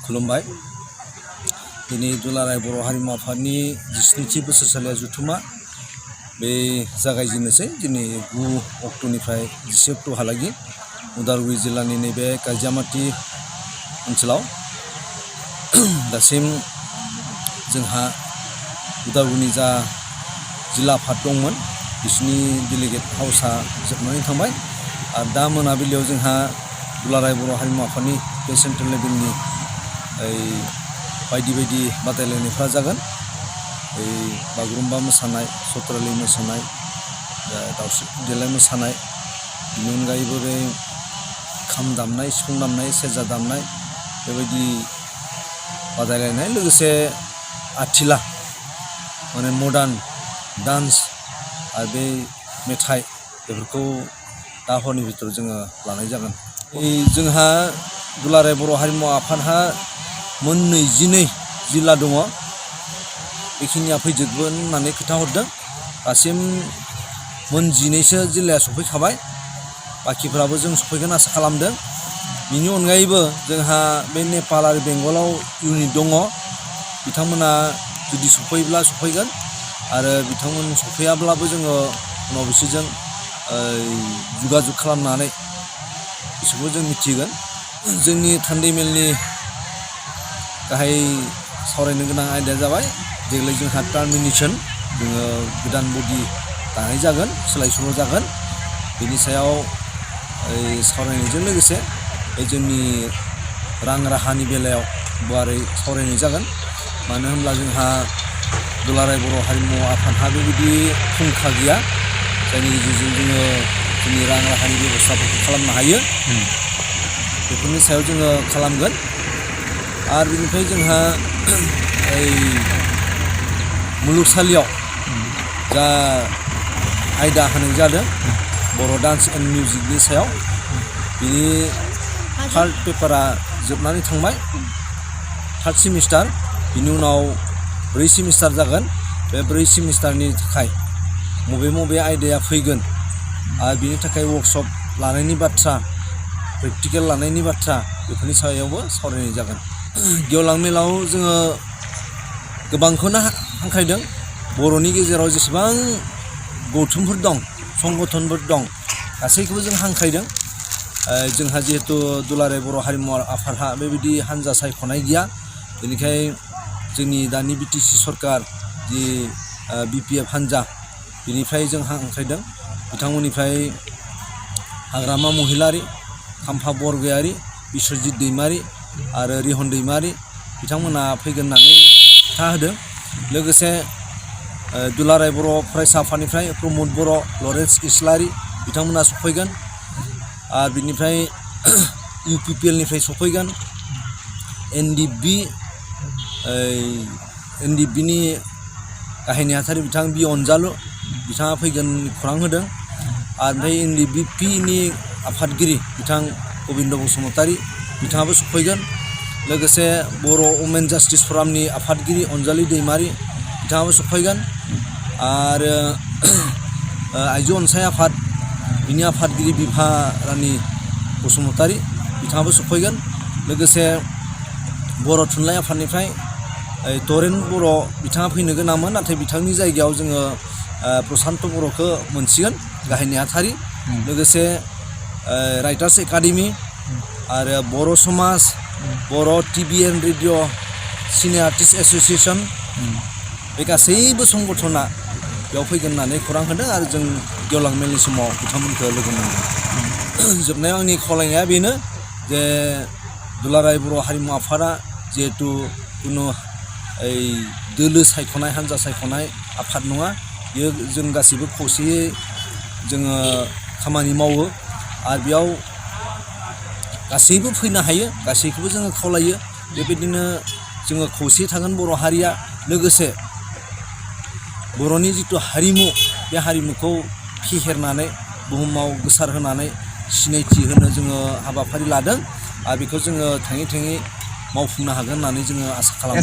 खुलुमबाय। दिनै दुलाराय बर' हारिमु आफादनि 17थि बोसोरसालिया जथुमा बे जागायजेननोसै दिनै 9 अक्ट'निफ्राय 10 अक्ट'हालागै उदालगुरि जिल्लानि नैबे गायजामाटि ओनसोलाव दासिम जोंहा उदालगुरिनि जा जिल्ला आफाद दंमोन बिसिनि डेलिगेट हाउसआ जोबनानै थांबाय आरो दा मोनाबिलियाव जोंहा दुलाराय बर' हारिमु आफादनि बे सेन्ट्रेल लेभेलनि बायदि बायदि बादायलायनायफ्रा जागोन। बागुरुम्बा मोसानाय, सत्रालि मोसानाय, दावस्रि देलाय मोसानाय, बेनि अनगायैबो बे खाम दामनाय, सिफुं दामनाय, सेरजा दामनाय बेबायदि बादायलायनाय, लोगोसे आथिला माने मडार्न डान्स आरो बे मेथाइ बेफोरखौ दा हरनि भितराव जोङो लानाय जागोन। जोंहा दुलाराय बर' हारिमु आफादहा मोन 22 जिल्ला दङ। बेखिनिया फैजोबगोन होननानै खोथा हरदों। दासिम मोन 12सो जिल्लाया सफैखाबाय, बाखिफ्राबो जों सफैगोन आसा खालामदों। बिनि अनगायैबो जोंहा बे नेपाल आरो बेंगलाव इउनिट दङ। बिथांमोना जुदि सफैब्ला सफैगोन आरो बिथांमोन सफैयाब्लाबो जोङो उनाव बिसोरजों जुगाजुग खालामनानै बिसोरखौ जों मिथिगोन। जोंनि थान्दै मेलनि गाहाय सावरायनो गोनां आयदाया जाबाय देग्लाय जोंहा टार्मिनेसन, जोङो गोदान बडि दानाय जागोन, सोलाय सोल' जागोन। बेनि सायाव सावरायनायजों लोगोसे जोंनि रां राहानि बेलायाव गुवारै सावरायनाय जागोन। मानो होनब्ला जोंहा दुलाराय बर' हारिमु आफादहा बेबायदि फुंखा गैया जायनि गेजेरजों जोङो जोंनि रां राहानि बेब'स्थाफोरखौ खालामनो हायो। बेफोरनि सायाव जोङो खालामगोन। आरो बेनिफ्राय जोंहा मुलुगसालियाव जा आयदा होनाय जादों बर' डान्स एन्ड मिउजिकनि सायाव, बिनि थार्ड पेपारा जोबनानै थांबाय, थार्ड सेमिस्टार। बिनि उनाव 4 सेमिस्टार जागोन। बे 4 सेमिस्टारनि थाखाय बबे आयदाया फैगोन आरो बिनि थाखाय वर्कशप लानायनि बाथ्रा, प्रेक्टिकेल लानायनि बाथ्रा, बेफोरनि सायावबो सावरायनाय जागोन। गेवलां मेलाव जोङो गोबांखौनो हांख्रायदों। बर'नि गेजेराव जेसेबां गौथुमफोर दं, संगठनफोर दं, गासैखौबो जों हांख्रायदों। जोंहा जिहेथु दुलाराय बर' हारिमु आफादहा बेबायदि हान्जा सायख'नाय गैया, बेनिखायनो जोंनि दानि बिटिसि सरकार जि बिपिएफ हान्जा, बेनिफ्राय जों हांख्रायदों। बिथांमोननिफ्राय हाग्रामा महिलारि, खाम्फा बरगयारि, बिस्वजित दैमारि आरो रिहन दैमारि बिथांमोना फैगोन होननानै खोथा होदों। लोगोसे दुलाराय बर' फरायसा आफादनिफ्राय प्रमद बर', लरेन्स इस्लारि बिथांमोना सफैगोन। आरो बिनिफ्राय इउपिपिएलनिफ्राय सफैगोन। एनडिएफबिनि गाहाय नेहाथारि बिथां बि अनजालु बिथाङा फैगोन खौरां होदों। आरो ओमफ्राय एनडिएफबिनि आफादगिरि बिथां गबिन्द बसुमतारी बिथाङाबो सफैगोन। लोगोसे बर' वमेन जास्टिस फरामनि आफादगिरि अनजालि दैमारि बिथाङाबो सफैगोन। आरो आइजो अनसाय आफाद, बिनि आफादगिरि बिभा रानि बसुमतारी बिथाङाबो सफैगोन। लोगोसे बर' थुनलाइ आफादनिफ्राय तरेन बर' बिथाङा फैनो गोनांमोन, नाथाय बिथांनि जायगायाव जोङो प्रसान्त बर'खौ मोनसिगोन गाहाय नेहाथारि। लोगोसे राइटार्स एकाडेमि आरो बर' समाज, Bodo' TV and radio' cine artist association, बे गासैबो संगठना बेयाव फैगोन होननानै खौरां होदों। आरो जों गेवलां मेलनि समाव बिथांमोनखौ लोगो मोनगोन। जोबनायाव आंनि खावलायनाया बेनो जे दुलाराय बर' हारिमु आफादा जिहेथु खुनु दोलो सायख'नाय, हान्जा सायख'नाय आफाद नङा, बेयो जों गासैबो खौसेयै जोङो खामानि मावो। आरो बेयाव गासैबो फैनो हायो, गासैखौबो जोङो खावलायो। बेबायदिनो जोङो खौसे थागोन बर' हारिया। लोगोसे बर'नि जिथु हारिमु, बे हारिमुखौ फेहेरनानै बुहुमाव गोसारहोनानै सिनायथि होनो जोङो हाबाफारि लादों। आरो बेखौ जोङो थाङै थाङै मावफुंनो हागोन होननानै जोङो आसा खालामो।